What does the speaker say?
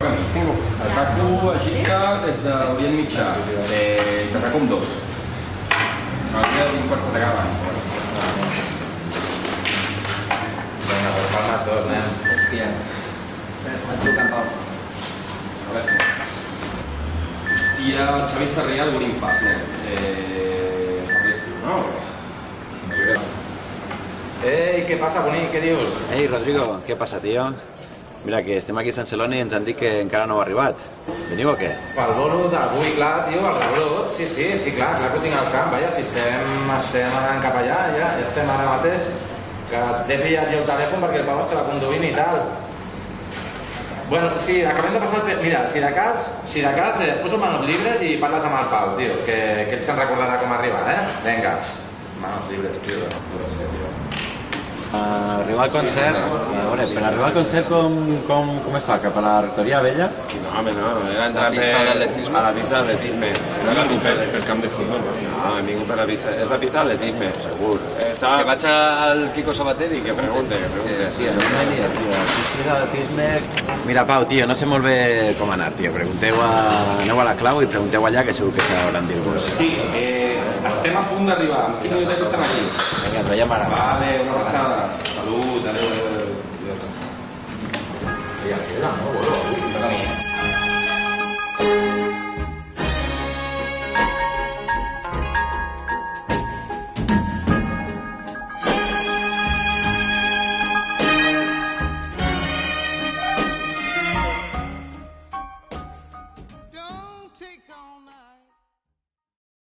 El taco Egipte és d'Orient Mitjà, de Catacom 2. Hauria d'un quart de abans. Vinga, pues palmes dos, nen. Hòstia. Et truca en Pau. Hòstia, el Xavi Sarrià d'un impàs, nen. No? Ei, què passa, bonic? Què dius? Ei, Rodrigo, què passa, tio? Mira, que estem aquí a Sant Celoni i ens han dit que encara no ha arribat. Veniu o què? Pel bolo d'avui, clar, tio, el rebrot. Sí, clar que ho tinc al camp, vaja, si estem anant cap allà, ja estem ara mateix. Que t'he pillat jo el telèfon perquè el Pau estava conduint i tal. Bueno, sí, acabem de passar el... Mira, si de cas, poso manos libres i parles amb el Pau, tio, que ell se'n recordarà com arribar, Vinga. Manos libres, tio, no sé, tio. Arribar al concert, a veure, per arribar al concert com es fa? Cap a la rectoria vella? No, home, no, era entrar a la pista d'atletisme. No la pista pel camp de futbol, no? No, hem vingut per la pista. És la pista d'atletisme, segur. Que vaig al Quico Sabater i que pregunte. Sí, no m'he liat, tio. La pista d'atletisme... Mira, Pau, tio, no sé molt bé com anar, tio. Aneu a la clau i pregunteu allà, que segur que sabran dir-vos. Sí, estem a punt d'arribar. En 5 minutets estem aquí. Vinga, ens veiem ara. Vale, una passada. Salut, adéu. Ja queda, no?